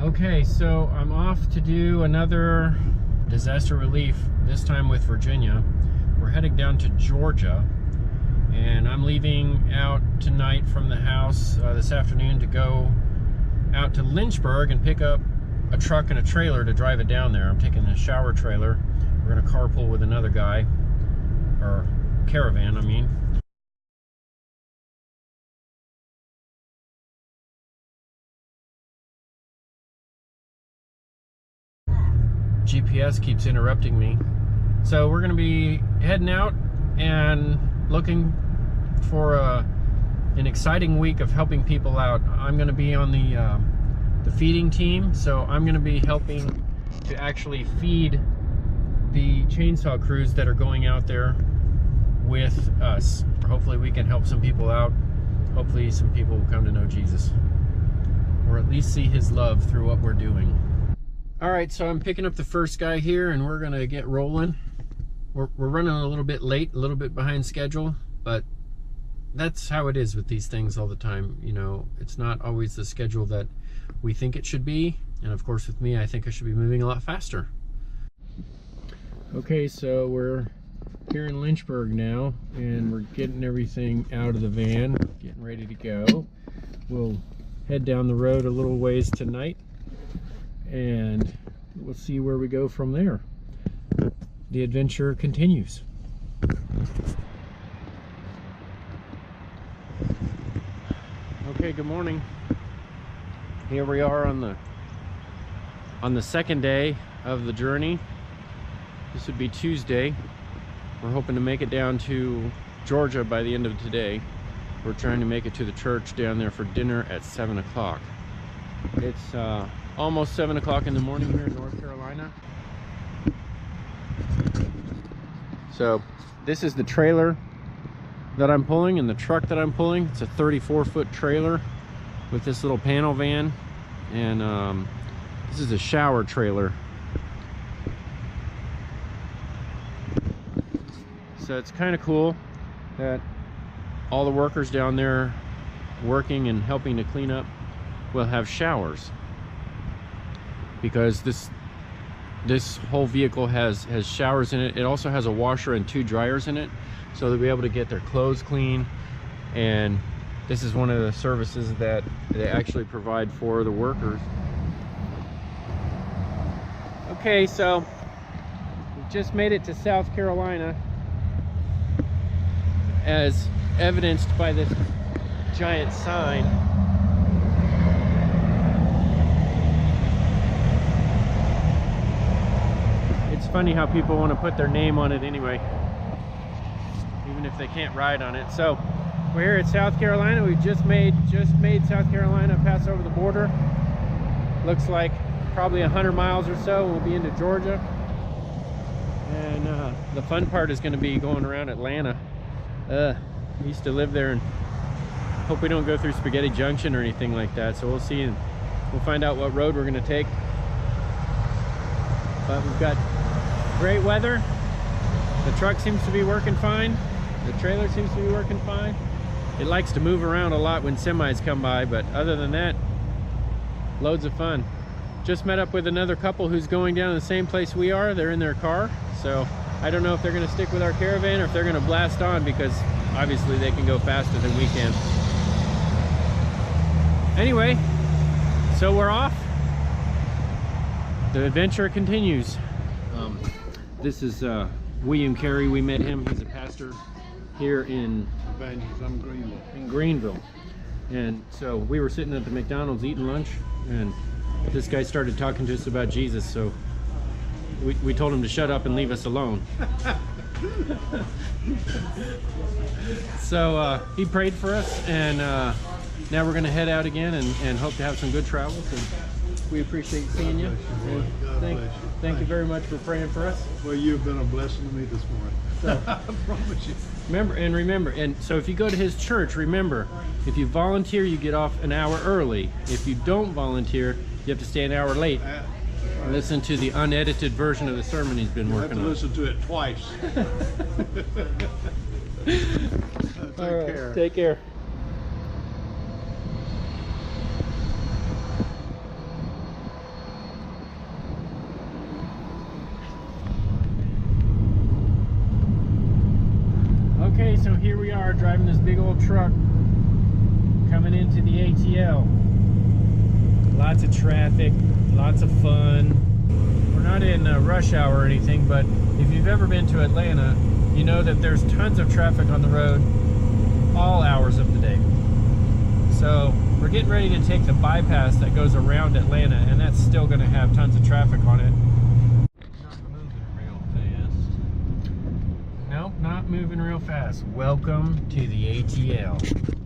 Okay, so I'm off to do another disaster relief, this time with Virginia. We're heading down to Georgia, and I'm leaving out tonight from the house this afternoon to go out to Lynchburg and pick up a truck and a trailer to drive it down there. I'm taking a shower trailer. We're gonna carpool with another guy, or caravan, I mean. GPS keeps interrupting me. So we're gonna be heading out and looking for an exciting week of helping people out. I'm gonna be on the feeding team, so I'm gonna be helping to actually feed the chainsaw crews that are going out there with us. Hopefully we can help some people out. Hopefully some people will come to know Jesus, or at least see his love through what we're doing. All right, so I'm picking up the first guy here, and we're gonna get rolling. We're running a little bit late, a little bit behind schedule, but that's how it is with these things all the time. You know, it's not always the schedule that we think it should be. And of course with me, I think I should be moving a lot faster. Okay, so we're here in Lynchburg now, and we're getting everything out of the van, getting ready to go. We'll head down the road a little ways tonight, and we'll see where we go from there. The adventure continues. Okay, good morning. Here we are on the second day of the journey. This would be Tuesday. We're hoping to make it down to Georgia by the end of today. We're trying to make it to the church down there for dinner at 7 o'clock. It's almost 7 o'clock in the morning here in North Carolina. So this is the trailer that I'm pulling and the truck that I'm pulling. It's a 34-foot trailer with this little panel van, and this is a shower trailer. So it's kind of cool that all the workers down there working and helping to clean up will have showers, because this whole vehicle has showers in it. It also has a washer and 2 dryers in it, so they'll be able to get their clothes clean. And this is one of the services that they actually provide for the workers. Okay, so we've just made it to South Carolina, as evidenced by this giant sign. It's funny how people want to put their name on it anyway, even if they can't ride on it. So we're here at South Carolina. We've just made South Carolina pass over the border. Looks like probably 100 miles or so we'll be into Georgia. And the fun part is going to be going around Atlanta. I used to live there, and hope we don't go through Spaghetti Junction or anything like that. So we'll see, and we'll find out what road we're going to take. But we've got great weather. The truck seems to be working fine. The trailer seems to be working fine. It likes to move around a lot when semis come by, but other than that, loads of fun. Just met up with another couple who's going down to the same place we are. They're in their car, so I don't know if they're going to stick with our caravan or if they're going to blast on, because obviously they can go faster than we can. Anyway, so we're off. The adventure continues. This is William Carey. We met him. He's a pastor here in Greenville. And so we were sitting at the McDonald's eating lunch, and this guy started talking to us about Jesus, so we told him to shut up and leave us alone. So he prayed for us, and now we're going to head out again and hope to have some good travels. And we appreciate seeing you. Thank you very much for praying for us. Well, you've been a blessing to me this morning. So, I promise you. Remember, and so if you go to his church, remember, if you volunteer, you get off an hour early. If you don't volunteer, you have to stay an hour late. Listen to the unedited version of the sermon he's been working on. I have to listen to it twice. Take care. Take care. big old truck coming into the ATL. Lots of traffic, lots of fun. We're not in rush hour or anything, but if you've ever been to Atlanta, you know that there's tons of traffic on the road all hours of the day. So we're getting ready to take the bypass that goes around Atlanta, and that's still going to have tons of traffic on it. Not moving real fast. Nope, not moving real fast. Welcome to the ATL.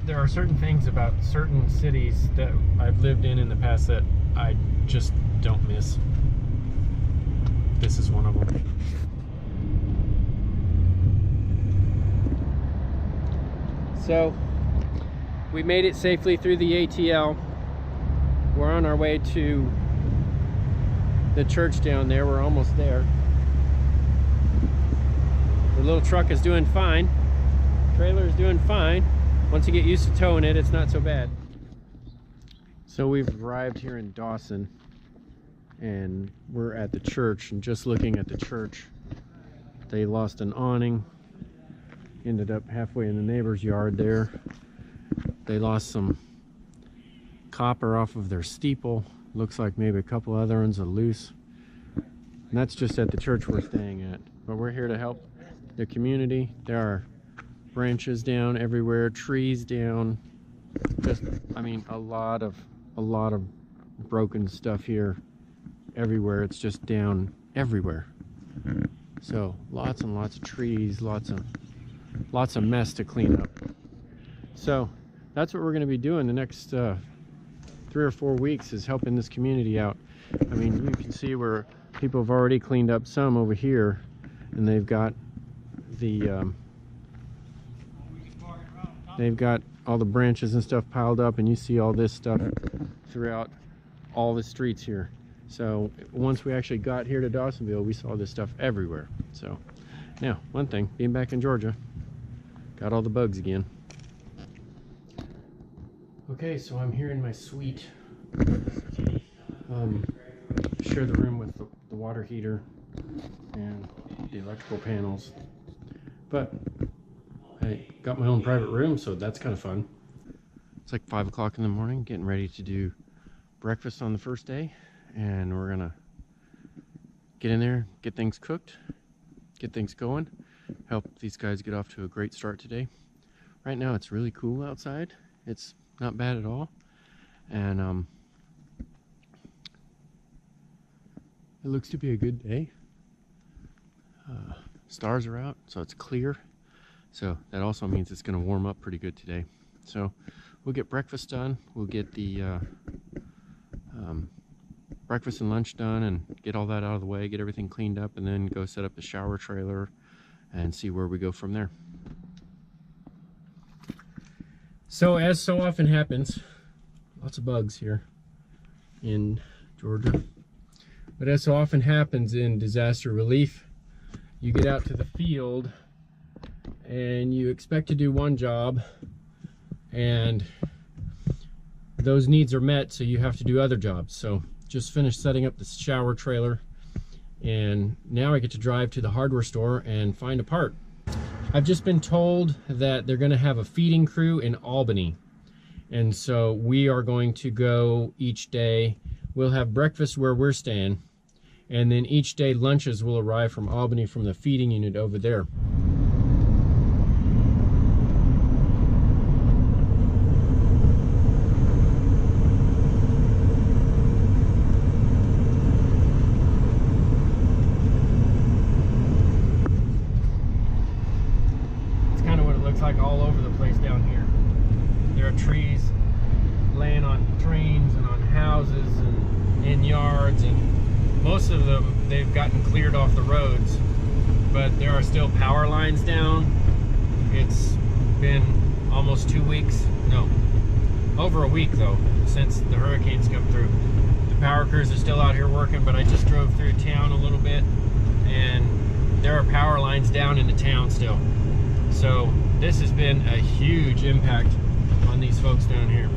There are certain things about certain cities that I've lived in the past that I just don't miss. This is one of them. So we made it safely through the ATL. We're on our way to the church down there. We're almost there. The little truck is doing fine. Trailer is doing fine. Once you get used to towing it, it's not so bad. So we've arrived here in Dawson, and we're at the church, and just looking at the church, they lost an awning, ended up halfway in the neighbor's yard there. They lost some copper off of their steeple. Looks like maybe a couple other ones are loose. And that's just at the church we're staying at. But we're here to help the community. There are branches down everywhere, trees down, just, I mean, a lot of broken stuff here everywhere. It's just down everywhere. So lots and lots of trees, lots of mess to clean up. So that's what we're going to be doing the next 3 or 4 weeks, is helping this community out. I mean, you can see where people have already cleaned up some over here, and they've got all the branches and stuff piled up, and you see all this stuff throughout all the streets here. So once we actually got here to Dawsonville, we saw this stuff everywhere. So now, one thing, being back in Georgia, got all the bugs again. Okay, so I'm here in my suite. Share the room with the water heater and the electrical panels, but I got my own private room, so that's kind of fun. It's like 5 o'clock in the morning, getting ready to do breakfast on the first day, and we're gonna get in there, get things cooked, get things going, help these guys get off to a great start today. Right now it's really cool outside. It's not bad at all, and it looks to be a good day. Stars are out, so it's clear. So that also means it's going to warm up pretty good today. So we'll get breakfast done. We'll get the breakfast and lunch done and get all that out of the way, get everything cleaned up, and then go set up the shower trailer and see where we go from there. So as so often happens, lots of bugs here in Georgia. But as so often happens in disaster relief, you get out to the field and you expect to do one job, and those needs are met, so you have to do other jobs. So just finished setting up the shower trailer, and now I get to drive to the hardware store and find a part. I've just been told that they're going to have a feeding crew in Albany, and so we are going to go each day. We'll have breakfast where we're staying, and then each day lunches will arrive from Albany from the feeding unit over there. Like all over the place down here. There are trees laying on trains and on houses and in yards, and most of them they've gotten cleared off the roads, but there are still power lines down. It's been almost 2 weeks, no, over a week though, since the hurricanes come through. The power crews are still out here working, but I just drove through town a little bit, and there are power lines down into town still. So this has been a huge impact on these folks down here.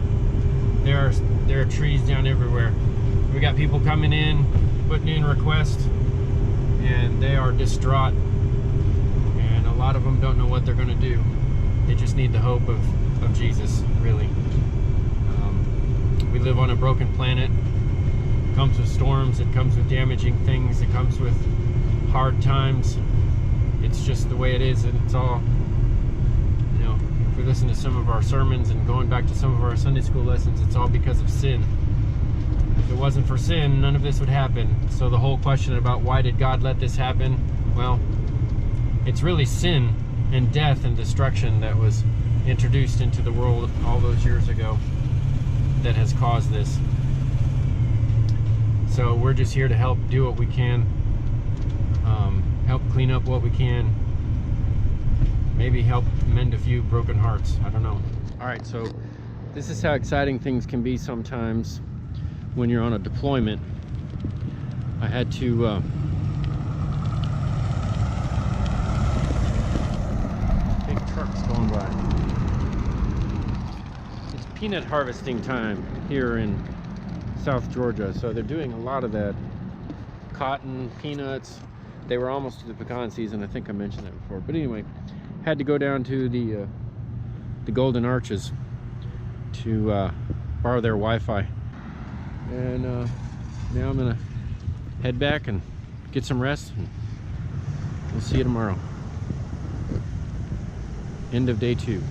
There are trees down everywhere. We got people coming in, putting in requests, and they are distraught. And a lot of them don't know what they're going to do. They just need the hope of Jesus, really. We live on a broken planet. It comes with storms, it comes with damaging things, it comes with hard times. It's just the way it is, and it's all, you know, if we listen to some of our sermons and going back to some of our Sunday school lessons, it's all because of sin. If it wasn't for sin, none of this would happen. So the whole question about why did God let this happen? Well, it's really sin and death and destruction that was introduced into the world all those years ago that has caused this. So we're just here to help do what we can, help clean up what we can, maybe help mend a few broken hearts. I don't know. All right, so this is how exciting things can be sometimes when you're on a deployment. I had to big trucks going by. It's peanut harvesting time here in South Georgia, so they're doing a lot of that. Cotton, peanuts. They were almost to the pecan season. I think I mentioned that before. But anyway, had to go down to the Golden Arches to borrow their Wi-Fi. And now I'm gonna head back and get some rest, and we'll see you tomorrow. End of day 2.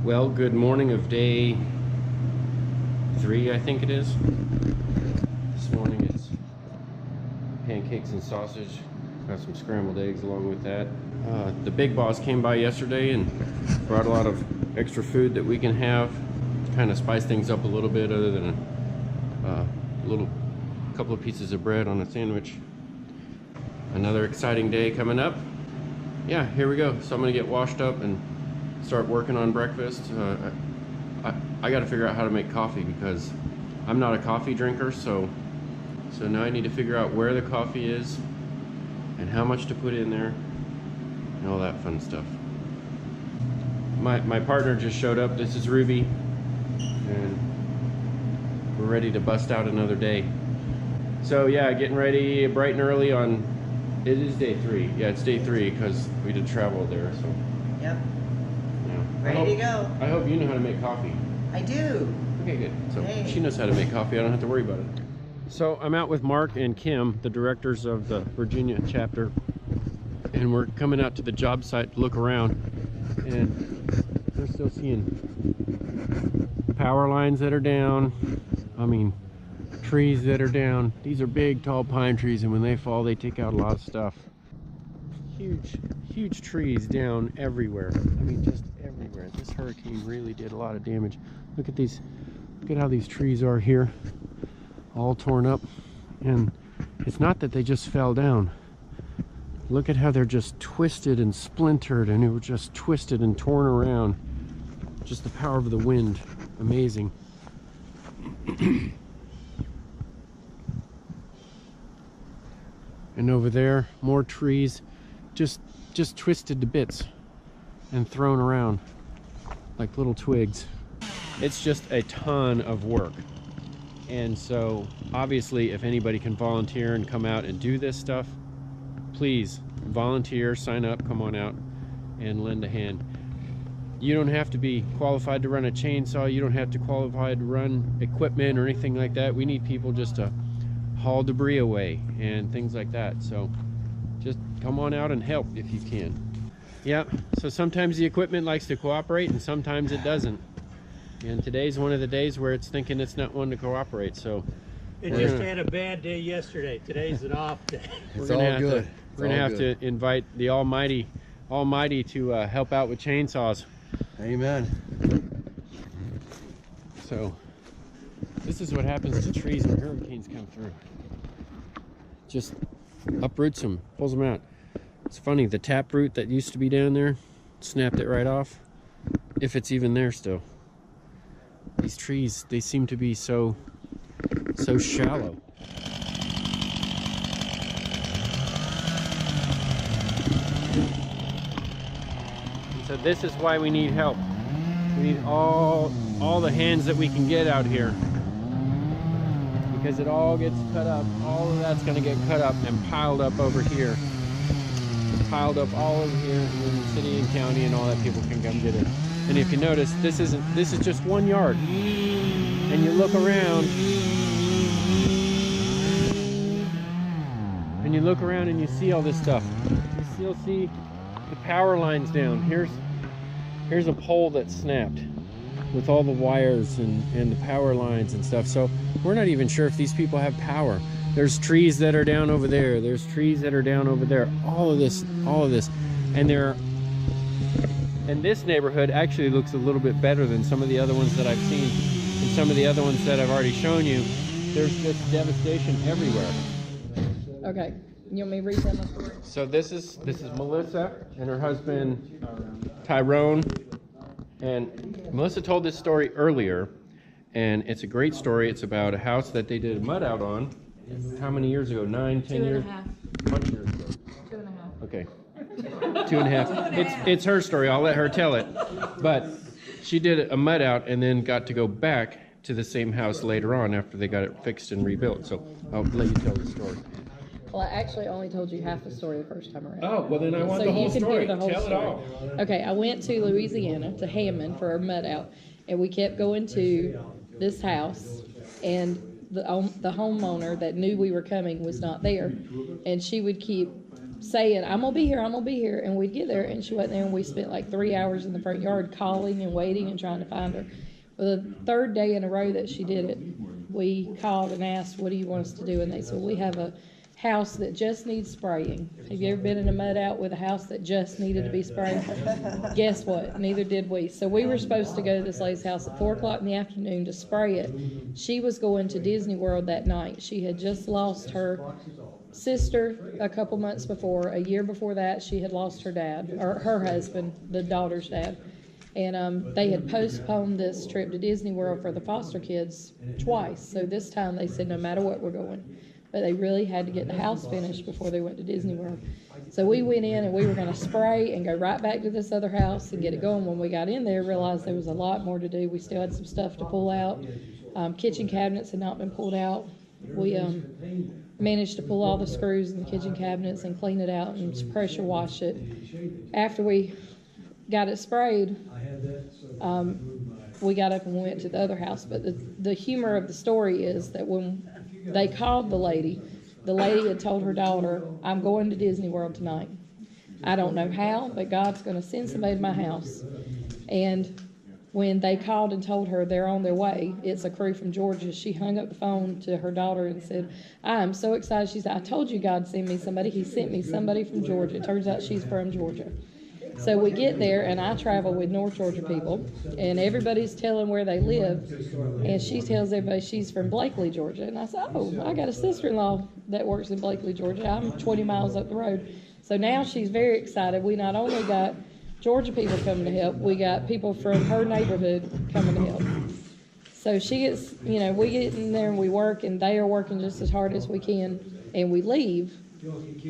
Well, good morning of day 3, I think it is. This morning it's pancakes and sausage. Got some scrambled eggs along with that. The big boss came by yesterday and brought a lot of extra food that we can have to kind of spice things up a little bit, other than a couple of pieces of bread on a sandwich. Another exciting day coming up. Yeah, here we go. So I'm gonna get washed up and start working on breakfast. I got to figure out how to make coffee, because I'm not a coffee drinker, so now I need to figure out where the coffee is and how much to put in there and all that fun stuff. My partner just showed up. This is Ruby, and we're ready to bust out another day. So yeah, getting ready bright and early on, it is day 3. Yeah, it's day 3 because we did travel there, so. Yep. Yeah. Ready to go. I hope you know how to make coffee. I do. Okay, good. So Hey. she knows how to make coffee. I don't have to worry about it. So I'm out with Mark and Kim, the directors of the Virginia chapter, and we're coming out to the job site to look around, and they're still seeing power lines that are down. I mean, trees that are down. These are big, tall pine trees, and when they fall, they take out a lot of stuff. Huge trees down everywhere. I mean, just everywhere. This hurricane really did a lot of damage. Look at these. Look at how these trees are here, all torn up. And it's not that they just fell down. Look at how they're just twisted and splintered, and it was just twisted and torn around. Just the power of the wind. Amazing. And over there, more trees just twisted to bits and thrown around like little twigs. It's just a ton of work. And so obviously, if anybody can volunteer and come out and do this stuff, please volunteer, sign up, come on out and lend a hand. You don't have to be qualified to run a chainsaw. You don't have to qualify to run equipment or anything like that. We need people just to haul debris away and things like that. So just come on out and help if you can. Yeah, so sometimes the equipment likes to cooperate and sometimes it doesn't. And today's one of the days where it's thinking it's not one to cooperate. So it just had a bad day yesterday. Today's an off day. It's all good. We're gonna have to invite the Almighty to help out with chainsaws. Amen. So This is what happens to trees when hurricanes come through. Just uproots them, pulls them out. It's funny, the taproot that used to be down there snapped it right off, if it's even there still. These trees, they seem to be so shallow. And so this is why we need help. We need all the hands that we can get out here, because it all gets cut up. All of that's going to get cut up and piled up over here, piled up all over here, and then the city and county and all that people can come get it. And if you notice, this is just 1 yard, and you look around and you see all this stuff. You still see the power lines down. Here's a pole that snapped with all the wires and the power lines and stuff. So we're not even sure if these people have power. There's trees that are down over there. There's trees that are down over there. All of this. And this neighborhood actually looks a little bit better than some of the other ones that I've seen, and some of the other ones that I've already shown you. There's just devastation everywhere. Okay, you want me to read that story? So this is Melissa and her husband Tyrone. And Melissa told this story earlier, and it's a great story. It's about a house that they did a mud out on. How many years ago? 9, 10 years? 2.5. Much years ago. 2.5. Okay. 2.5. It's her story. I'll let her tell it. But she did a mud out and then got to go back to the same house later on after they got it fixed and rebuilt. So I'll let you tell the story. Well, I actually only told you half the story the first time around. Oh, well then I want So the you whole can story. hear the whole Tell story. it all. Okay, I went to Louisiana, to Hammond, for a mud out, and we kept going to this house, and the homeowner that knew we were coming was not there, and she would keep saying, I'm gonna be here, and we'd get there, and she wasn't there, and we spent like 3 hours in the front yard calling and waiting and trying to find her. Well, the third day in a row that she did it, we called and asked, what do you want us to do? And they said, we have a house that just needs spraying. Have you ever been in a mud out with a house that just needed to be sprayed? Guess what? Neither did we. So we were supposed to go to this lady's house at 4 o'clock in the afternoon to spray it. She was going to Disney World that night. She had just lost her sister a couple months before. A year before that, she had lost her dad, or her husband, the daughter's dad. And they had postponed this trip to Disney World for the foster kids twice. So this time they said, no matter what, we're going. But they really had to get the house finished before they went to Disney World. So we went in and we were going to spray and go right back to this other house and get it going. When we got in there, realized there was a lot more to do. We still had some stuff to pull out. Kitchen cabinets had not been pulled out. We managed to pull all the screws in the kitchen cabinets and clean it out and pressure wash it. After we got it sprayed, we got up and went to the other house. But the humor of the story is that when they called the lady had told her daughter, I'm going to Disney World tonight. I don't know how, but God's going to send somebody to my house. And when they called and told her they're on their way, it's a crew from Georgia, she hung up the phone to her daughter and said, I am so excited. She said, I told you God sent me somebody. He sent me somebody from Georgia. It turns out she's from Georgia. So we get there, and I travel with North Georgia people, and everybody's telling where they live, and she tells everybody she's from Blakely, Georgia. And I said, oh, I got a sister-in-law that works in Blakely, Georgia. I'm 20 miles up the road. So now she's very excited. We not only got Georgia people coming to help, we got people from her neighborhood coming to help. So she gets, we get in there and we work, and they are working just as hard as we can, and we leave.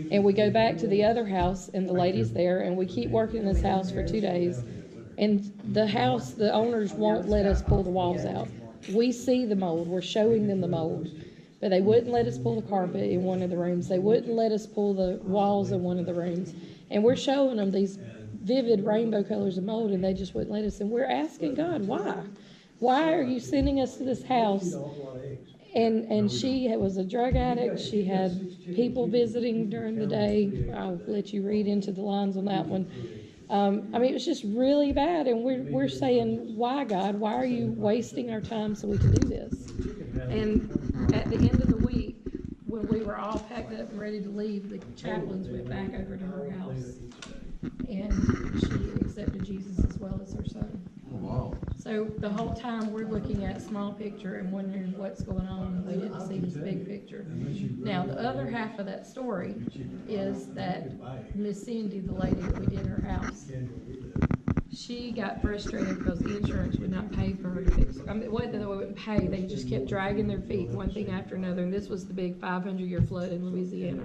And we go back to the other house, and the lady's there, and we keep working in this house for 2 days. And the owners won't let us pull the walls out. We see the mold. We're showing them the mold. But they wouldn't let us pull the carpet in one of the rooms. They wouldn't let us pull the walls in one of the rooms. And we're showing them these vivid rainbow colors of mold, and they just wouldn't let us. And we're asking God, why? Why are you sending us to this house? And she was a drug addict. She had people visiting during the day. I'll let you read into the lines on that one. It was just really bad. And we're saying, why, God? Why are you wasting our time so we can do this? And at the end of the week, when we were all packed up and ready to leave, the chaplains went back over to her house. And she accepted Jesus as well as her son. Wow. So the whole time, we're looking at small picture and wondering what's going on, we didn't see this big picture. Now, the other half of that story is that Miss Cindy, the lady that we did her house, she got frustrated because the insurance would not pay for her to fix her. I mean, it wasn't that they wouldn't pay, they just kept dragging their feet, one thing after another, and this was the big 500-year flood in Louisiana.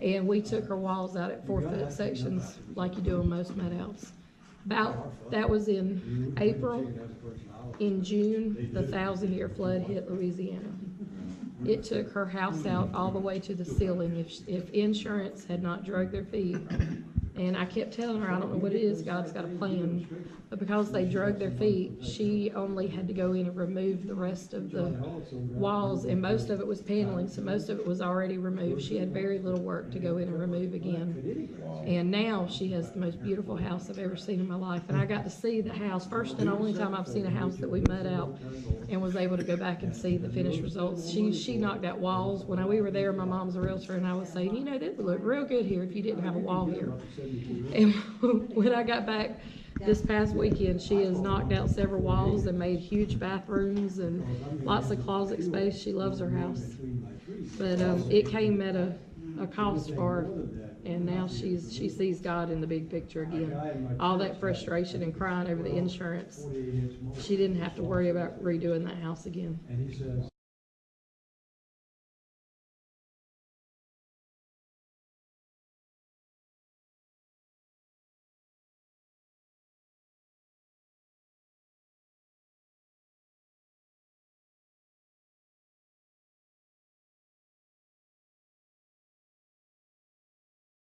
And we took her walls out at 4-foot sections like you do on most mud outs. That was in April. In June, the 1,000-year flood hit Louisiana. It took her house out all the way to the ceiling if insurance had not dragged their feet. And I kept telling her, I don't know what it is, God's got a plan. But because they drug their feet, she only had to go in and remove the rest of the walls, and most of it was paneling, so most of it was already removed. She had very little work to go in and remove again. And now she has the most beautiful house I've ever seen in my life. And I got to see the house, first and only time I've seen a house that we mud out, and was able to go back and see the finished results. She knocked out walls. When we were there, my mom's a realtor, and I was saying, you know, that would look real good here if you didn't have a wall here. And when I got back this past weekend, she has knocked out several walls and made huge bathrooms and lots of closet space. She loves her house. But it came at a cost for her, and now she sees God in the big picture again. All that frustration and crying over the insurance, she didn't have to worry about redoing that house again.